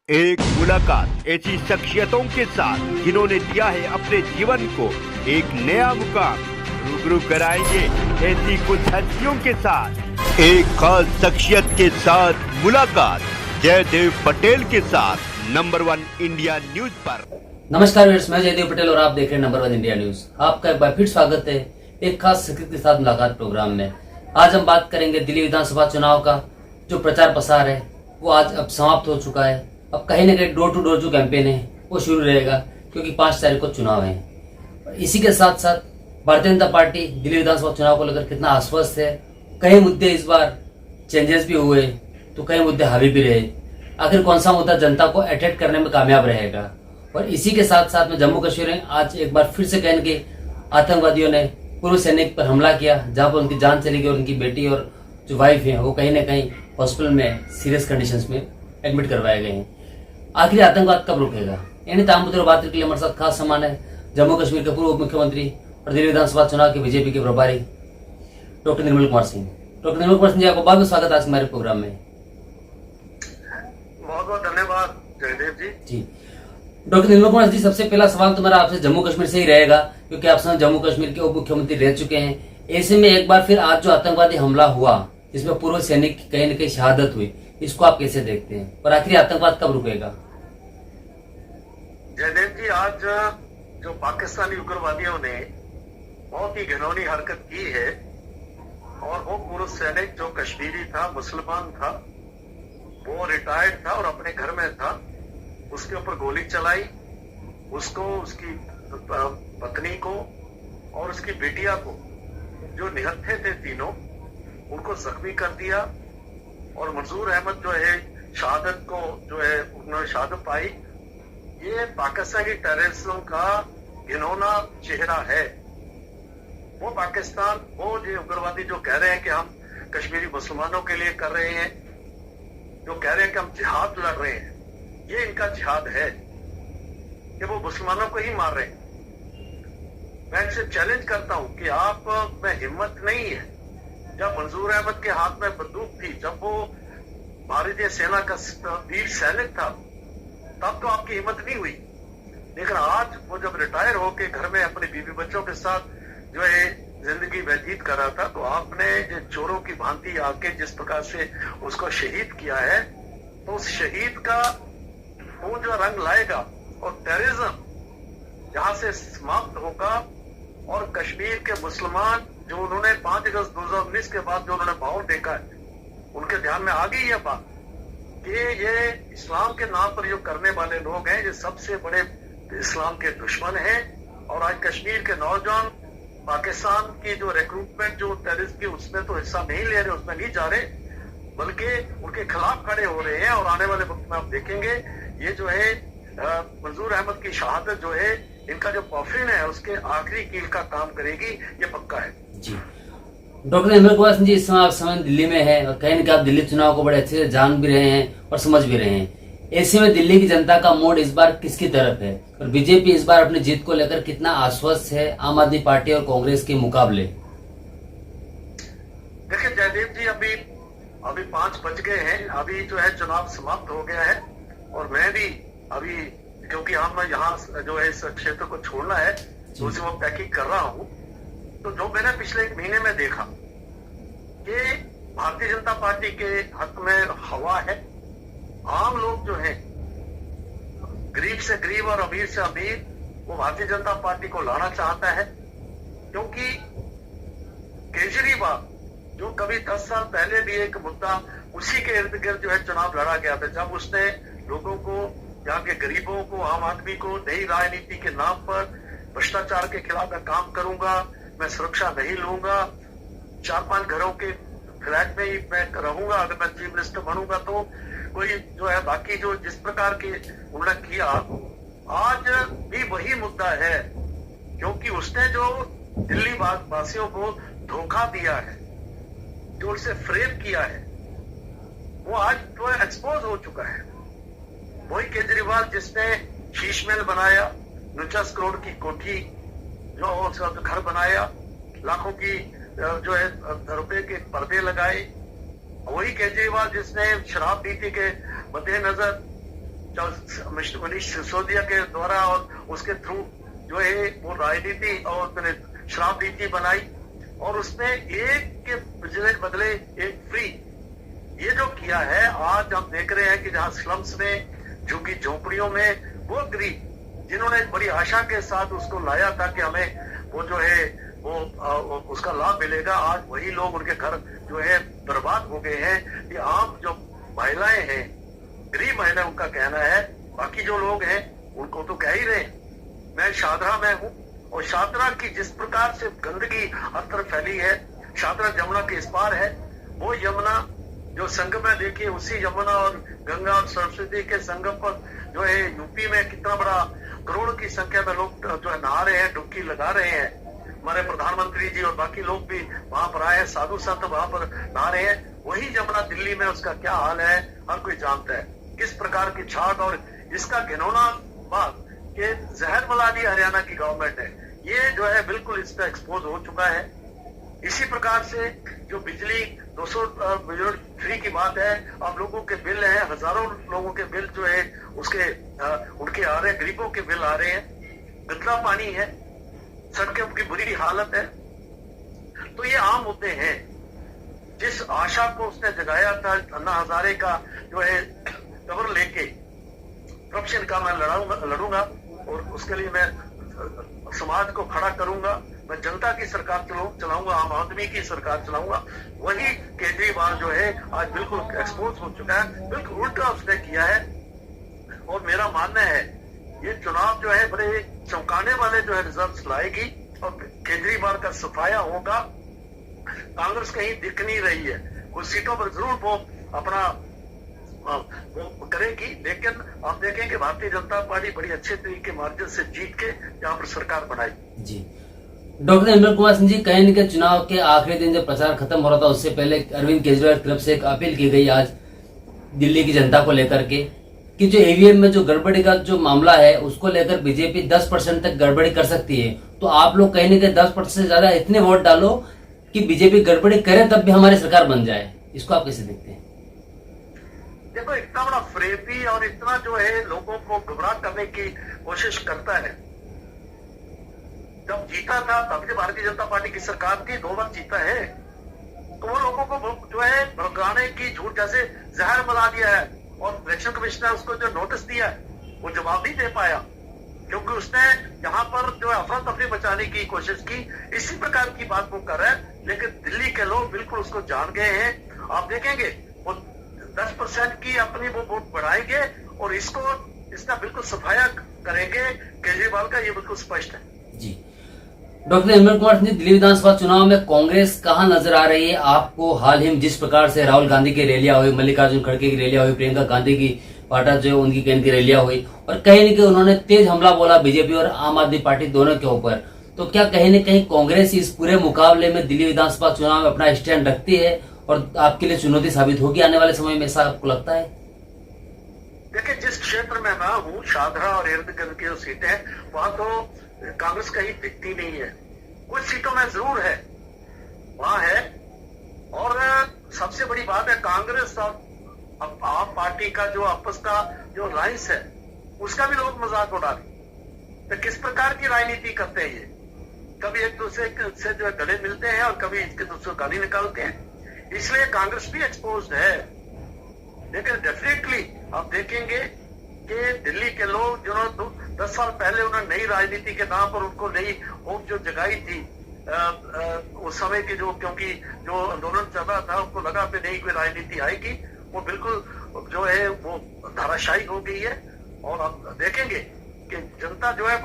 एक मुलाकात ऐसी शख्सियतों के साथ जिन्होंने दिया है अपने जीवन को एक नया मुकाम। रूबरू कराएंगे ऐसी कुछ हस्तियों के साथ एक खास शख्सियत के साथ मुलाकात जयदेव पटेल के साथ नंबर 1 इंडिया न्यूज पर। नमस्कार व्यूअर्स, मैं जयदेव पटेल और आप देख रहे हैं नंबर 1 इंडिया न्यूज। आपका एक बार फिर स्वागत है एक खास शख्सियत के साथ मुलाकात प्रोग्राम में। आज हम बात करेंगे दिल्ली विधानसभा चुनाव का जो प्रचार प्रसार है वो आज अब समाप्त हो चुका है। अब कहीं ना कहीं डोर टू डोर जो कैंपेन है वो शुरू रहेगा क्योंकि 5 तारीख को चुनाव है। इसी के साथ साथ भारतीय जनता पार्टी दिल्ली विधानसभा चुनाव को लेकर कितना आश्वस्त है। कई मुद्दे इस बार चेंजेस भी हुए तो कई मुद्दे हावी भी रहे। आखिर कौन सा मुद्दा जनता को अट्रैक्ट करने में कामयाब रहेगा। और इसी के साथ साथ में जम्मू कश्मीर में आज एक बार फिर से कहने के आतंकवादियों ने पूर्व सैनिक पर हमला किया जहां पर उनकी जान चली गई और उनकी बेटी और जो वाइफ है वो कहीं ना कहीं हॉस्पिटल में सीरियस कंडीशंस में एडमिट करवाए गए हैं। आखिर आतंकवाद कब रुकेगा, यानी तमाम मुद्दों पर बात के लिए हमारे साथ खास सामान है जम्मू कश्मीर के पूर्व मुख्यमंत्री और दिल्ली विधानसभा चुनाव के बीजेपी के प्रभारी डॉक्टर निर्मल कुमार सिंह। डॉक्टर निर्मल कुमार सिंह जी, आपको बहुत बहुत स्वागत है आज हमारे प्रोग्राम में। बहुत बहुत धन्यवाद जयदेव जी। डॉक्टर निर्मल कुमार जी, सबसे पहला सवाल तो मेरा आपसे जम्मू कश्मीर से ही रहेगा क्योंकि आप स्वयं जम्मू कश्मीर के उप मुख्यमंत्री रह चुके हैं। ऐसे में एक बार फिर आज जो आतंकवादी हमला हुआ जिसमें पूर्व सैनिक की कहीं न कहीं शहादत हुई, इसको आप कैसे देखते हैं और आखिर आतंकवाद कब रुकेगा? जयदेव जी, आज जो पाकिस्तानी उग्रवादियों ने बहुत ही घिनौनी हरकत की है और वो पूर्व सैनिक जो कश्मीरी था, मुसलमान था, वो रिटायर्ड था और अपने घर में था, उसके ऊपर गोली चलाई, उसको, उसकी पत्नी को और उसकी बेटिया को जो निहत्थे थे तीनों, उनको जख्मी कर दिया। और मंजूर अहमद जो है शहादत को जो है उन्होंने शहादत पाई। ये पाकिस्तानी टेररिस्टों का घिनौना चेहरा है। वो पाकिस्तान, वो जो उग्रवादी जो कह रहे हैं कि हम कश्मीरी मुसलमानों के लिए कर रहे हैं, जो कह रहे हैं कि हम जिहाद लड़ रहे हैं, ये इनका जिहाद है कि वो मुसलमानों को ही मार रहे हैं। मैं इनसे चैलेंज करता हूं कि आप में हिम्मत नहीं है। जब मंजूर अहमद के हाथ में बंदूक थी, जब वो भारतीय सेना का वीर सैनिक था, तब तो आपकी हिम्मत नहीं हुई। लेकिन आज वो जब रिटायर होके घर में अपने बीवी बच्चों के साथ जो है जिंदगी व्यतीत कर रहा था, तो आपने जो चोरों की भांति आके जिस प्रकार से उसको शहीद किया है, तो उस शहीद का वो जो रंग लाएगा और टेररिज्म जहां से समाप्त होगा और कश्मीर के मुसलमान जो उन्होंने 5 अगस्त 2019 के बाद जो उन्होंने माहौल देखा है, उनके ध्यान में आ गई यह बात कि ये इस्लाम के नाम पर जो करने वाले लोग हैं, ये सबसे बड़े इस्लाम के दुश्मन हैं। और आज कश्मीर के नौजवान पाकिस्तान की जो रिक्रूटमेंट जो टेररिस्ट की, उसमें तो हिस्सा नहीं ले रहे, उसमें नहीं जा रहे, बल्कि उनके खिलाफ खड़े हो रहे हैं। और आने वाले वक्त में आप देखेंगे ये जो है मंजूर अहमद की शहादत जो है, इनका जो कॉफिन है उसके आखिरी कील का काम करेगी, ये पक्का है जी। डॉक्टर निर्मल कुमार सिंह जी, इस समय आप समय दिल्ली में है और कहीं न कहीं आप दिल्ली चुनाव को बड़े अच्छे से जान भी रहे हैं और समझ भी रहे हैं। ऐसे में दिल्ली की जनता का मोड़ इस बार किसकी तरफ है और बीजेपी इस बार अपनी जीत को लेकर कितना आश्वस्त है आम आदमी पार्टी और कांग्रेस के मुकाबले? देखिए जयदेव जी, अभी 5 बज गए हैं, अभी जो है चुनाव समाप्त हो गया है और मैं भी अभी, क्योंकि हम यहाँ जो है इस क्षेत्र को छोड़ना है, तो उसे मैं पैकिंग कर रहा हूँ। तो जो मैंने पिछले 1 महीने में देखा कि भारतीय जनता पार्टी के हक में हवा है। आम लोग जो है, गरीब से गरीब और अमीर से अमीर, वो भारतीय जनता पार्टी को लाना चाहता है। क्योंकि केजरीवाल जो कभी 10 साल पहले भी एक मुद्दा उसी के इर्द गिर्द जो है चुनाव लड़ा गया था, जब उसने लोगों को, यहाँ के गरीबों को, आम आदमी को नई राजनीति के नाम पर भ्रष्टाचार के खिलाफ मैं काम करूंगा, मैं सुरक्षा नहीं लूंगा, 4-5 घरों के फ्लैट में ही मैं रहूंगा, अगर मैं चीफ मिनिस्टर बनूंगा तो कोई जो है बाकी जो जिस प्रकार के उन्होंने किया, आज भी वही मुद्दा है। क्योंकि उसने जो दिल्ली वासियों को धोखा दिया है, जो उनसे फ्रेम किया है, वो आज जो है एक्सपोज हो चुका है। वही केजरीवाल जिसने शीश महल बनाया, 49 करोड़ की कोठी, जो घर बनाया, लाखों की जो है रुपए के पर्दे लगाए, वही केजरीवाल जिसने शराब नीति के मद्देनजर मनीष सिसोदिया के द्वारा और उसके थ्रू जो है वो राजनीति और शराब नीति बनाई और उसमें एक के बदले एक फ्री, ये जो किया है आज हम देख रहे हैं कि जहां स्लम्स में, झुग्गी झोपड़ियों में वो गरीब जिन्होंने बड़ी आशा के साथ उसको लाया था कि हमें वो जो है वो उसका लाभ मिलेगा, आज वही लोग उनके घर जो है बर्बाद हो गए हैं। ये आम जो महिलाएं हैं, गरीब महिलाएं, उनका कहना है, बाकी जो लोग हैं उनको तो कह ही रहे। मैं शादरा में हूँ और शादरा की जिस प्रकार से गंदगी हर तरफ फैली है, शादरा यमुना के इस पार है, वो यमुना जो संगम है, देखिए उसी यमुना और गंगा और सरस्वती के संगम पर जो है यूपी में कितना बड़ा करोड़ों की संख्या में लोग जो है नहा रहे हैं, डुबकी लगा रहे हैं। हमारे प्रधानमंत्री जी और बाकी लोग भी वहां पर आए हैं, साधु संत वहां पर नहा रहे हैं। वही यमुना दिल्ली में उसका क्या हाल है हर कोई जानता है, किस प्रकार की छाट। और इसका घिनौना बात कि जहर मिला दी हरियाणा की गवर्नमेंट है, ये जो है बिल्कुल इसका एक्सपोज हो चुका है। इसी प्रकार से जो बिजली 200 यूनिट फ्री की बात है, अब लोगों के बिल हैं, हजारों लोगों के बिल जो है उसके उनके आ रहे हैं, गरीबों के बिल आ रहे हैं, गंदा पानी है, सड़कों की बुरी हालत है। तो ये आम मुद्दे हैं। जिस आशा को उसने जगाया था अन्ना हजारे का जो है खबर लेके करप्शन का मैं लड़ूंगा और उसके लिए मैं समाज को खड़ा करूंगा, मैं जनता की सरकार चलाऊंगा, आम आदमी की सरकार चलाऊंगा। वही केजरीवाल जो है आज बिल्कुल एक्सपोज हो चुका है, बिल्कुल उल्टा उसने किया है। और मेरा मानना है ये चुनाव जो है बड़े चौंकाने वाले जो है रिजल्ट लाएगी और केजरीवाल का सफाया होगा। कांग्रेस कहीं दिख नहीं रही है, कुछ सीटों पर जरूर वो अपना वो करेगी, लेकिन आप देखें कि भारतीय जनता पार्टी बड़ी अच्छे तरीके मार्जिन से जीत के यहाँ पर सरकार बनाई। जी डॉक्टर निर्मल कुमार सिंह जी, कहीं न कहीं चुनाव के आखिरी दिन जब प्रचार खत्म हो रहा था उससे पहले अरविंद केजरीवाल की तरफ से एक अपील की गई आज दिल्ली की जनता को लेकर के कि जो ईवीएम में जो गड़बड़ी का जो मामला है उसको लेकर बीजेपी 10% तक गड़बड़ी कर सकती है। तो आप लोग कहीं न कहीं 10% से ज्यादा इतने वोट डालो कि बीजेपी गड़बड़ी करे तब भी हमारी सरकार बन जाए, इसको आप कैसे देखते हैं? देखो इतना बड़ा फ्रेबी और इतना जो है लोगों को गुमराह करने की कोशिश करता है। जब जीता था तब भी भारतीय जनता पार्टी की सरकार थी, 2 बार जीता है, तो वो लोगों को जो है भड़काने की झूठ जैसे जहर मिला दिया है। और इलेक्शन कमिश्नर उसको जो नोटिस दिया है वो जवाब नहीं दे पाया क्योंकि उसने यहाँ पर जो है अफरा तफरी बचाने की कोशिश की। इसी प्रकार की बात वो कर रहा है, लेकिन दिल्ली के लोग बिल्कुल उसको जान गए हैं। आप देखेंगे वो 10% की अपनी वो वोट बढ़ाएंगे और इसका बिल्कुल सफाया करेंगे केजरीवाल का, ये बिल्कुल स्पष्ट है। जी डॉक्टर निर्मल कुमार सिंह, दिल्ली विधानसभा चुनाव में कांग्रेस कहां नजर आ रही है आपको? हाल ही में जिस प्रकार से राहुल गांधी की रैलियां हुई, मल्लिकार्जुन खड़गे की रैलियां हुई, प्रियंका गांधी की वाड्रा जो उनकी कैन की रैलियां हुई और कहीं न कहीं उन्होंने तेज हमला बोला बीजेपी और आम आदमी पार्टी दोनों के ऊपर। तो क्या कहीं न कहीं कांग्रेस इस पूरे मुकाबले में दिल्ली विधानसभा चुनाव में अपना स्टैंड रखती है और आपके लिए चुनौती साबित होगी आने वाले समय में, ऐसा आपको लगता है? देखिए जिस क्षेत्र में मैं हूँ, शादरा और इर्द गिर्द की जो सीटें हैं, वहां तो कांग्रेस कहीं दिखती नहीं है। कुछ सीटों में जरूर है, वहां है। और सबसे बड़ी बात है कांग्रेस और आम पार्टी का जो आपस का जो लाइंस है उसका भी लोग मजाक उड़ा रहे। तो किस प्रकार की राजनीति करते हैं ये? कभी एक दूसरे से जो है गले मिलते हैं और कभी एक दूसरे को गाली निकालते हैं, इसलिए कांग्रेस भी एक्सपोज्ड है। लेकिन डेफिनेटली आप देखेंगे कि दिल्ली के लोग जिन्होंने 10 साल पहले उन्होंने नई राजनीति के नाम पर उनको नई होप जो जगाई थी उस समय के जो, क्योंकि जो आंदोलन चल रहा था उनको लगा कि नई कोई राजनीति आएगी, वो बिल्कुल जो है वो धाराशायी हो गई है। और आप देखेंगे कि जनता जो है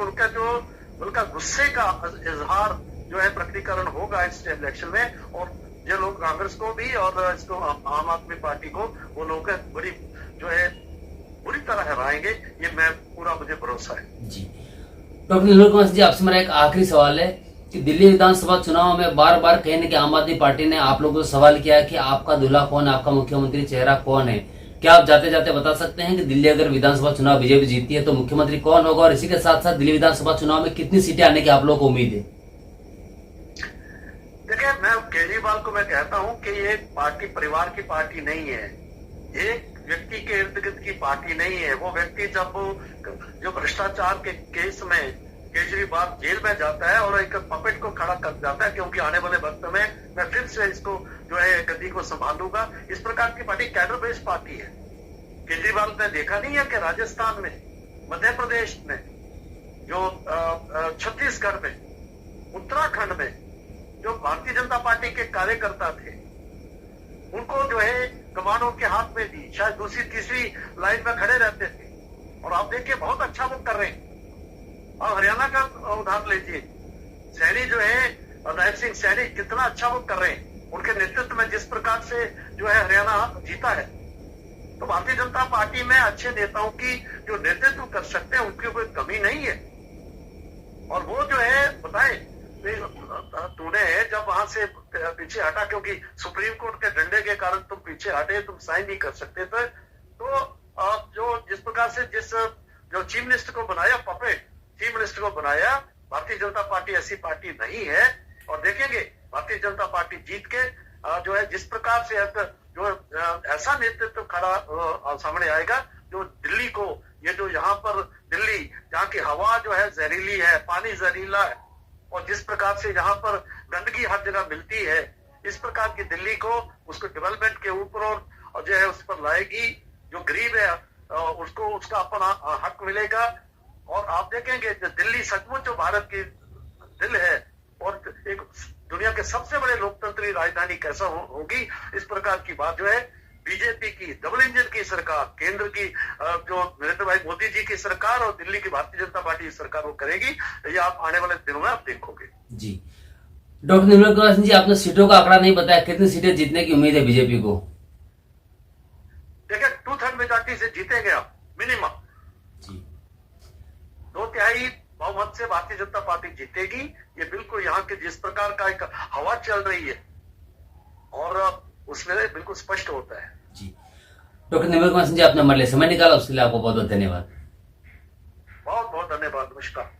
उनका गुस्से का इजहार जो है प्रकटीकरण होगा इस इलेक्शन में। और ये लोग कांग्रेस को भी और इसको आम आदमी पार्टी को वो लोग बड़ी जो है बुरी तरह हराएंगे, ये मुझे भरोसा है। जी डॉक्टर निर्मल कुमार जी, आपसे मेरा एक आखिरी सवाल है कि दिल्ली विधानसभा चुनाव में बार बार कहने की आम आदमी पार्टी ने आप लोगों से सवाल किया है कि आपका दूल्हा कौन है, आपका मुख्यमंत्री चेहरा कौन है। क्या आप जाते जाते बता सकते हैं कि दिल्ली अगर विधानसभा चुनाव बीजेपी जीतती है तो मुख्यमंत्री कौन होगा, और इसी के साथ साथ दिल्ली विधानसभा चुनाव में कितनी सीटें आने की आप लोगों को उम्मीद है? देखिए मैं केजरीवाल को मैं कहता हूं कि ये पार्टी परिवार की पार्टी नहीं है, एक व्यक्ति के इर्द गिर्द की की पार्टी नहीं है। वो व्यक्ति जब जो भ्रष्टाचार के केस में केजरीवाल जेल में जाता है और एक पपेट को खड़ा कर जाता है क्योंकि आने वाले वक्त में मैं फिर से इसको जो है गद्दी को संभालूंगा, इस प्रकार की पार्टी कैडर बेस्ड पार्टी है। केजरीवाल ने देखा नहीं है कि राजस्थान में, मध्य प्रदेश में, जो छत्तीसगढ़ में, उत्तराखंड में जो भारतीय जनता पार्टी के कार्यकर्ता थे उनको जो है कमानों के हाथ में दी, शायद दूसरी तीसरी लाइन में खड़े रहते थे। और आप देखिए बहुत अच्छा वो कर रहे हैं। और हरियाणा का उदाहरण लीजिए, सैनी जो है नैब सिंह सैनी कितना अच्छा वो कर रहे हैं। उनके नेतृत्व में जिस प्रकार से जो है हरियाणा जीता है, तो भारतीय जनता पार्टी में अच्छे नेताओं की जो नेतृत्व कर सकते हैं उनकी कोई कमी नहीं है। और वो जो है बताए तूने जब वहां से पीछे हटा क्योंकि सुप्रीम कोर्ट के डंडे के कारण तुम पीछे हटे, तुम साइन नहीं कर सकते थे, तो जो जिस प्रकार से जो चीफ मिनिस्टर को बनाया, पपेट चीफ मिनिस्टर को बनाया, भारतीय जनता पार्टी ऐसी पार्टी नहीं है। और देखेंगे भारतीय जनता पार्टी जीत के जो है जिस प्रकार से जो ऐसा नेतृत्व खड़ा सामने आएगा जो दिल्ली को, ये जो यहाँ पर दिल्ली जहाँ की हवा जो है जहरीली है, पानी जहरीला है, और जिस प्रकार से यहाँ पर गंदगी हर जगह मिलती है, इस प्रकार की दिल्ली को उसको डेवलपमेंट के ऊपर और जो है उस पर लाएगी। जो गरीब है उसको उसका अपना हक मिलेगा। और आप देखेंगे दिल्ली सचमुच जो भारत की दिल है और एक दुनिया के सबसे बड़े लोकतंत्री राजधानी कैसा होगी, इस प्रकार की बात जो है बीजेपी की डबल इंजन की सरकार, केंद्र की जो नरेंद्र भाई मोदी जी की सरकार और दिल्ली की भारतीय जनता पार्टी की सरकार वो करेगी। ये आप आने वाले दिनों में आप देखोगे। जी डॉक्टर निर्मल कुमार सिंह जी, आपने सीटों का आंकड़ा नहीं बताया, कितनी सीटें जीतने की उम्मीद है बीजेपी को? देखिए 2/3 मेजॉरिटी से जीतेंगे आप मिनिमम। जी 2/3 बहुमत से भारतीय जनता पार्टी जीतेगी। ये बिल्कुल यहाँ के जिस प्रकार का एक हवा चल रही है और उसमें बिल्कुल स्पष्ट होता है। जी डॉक्टर निर्मल कुमार सिंह जी, आपने हमारे लिए समय निकाला, उसके लिए आपको बहुत बहुत धन्यवाद। बहुत बहुत धन्यवाद। नमस्कार।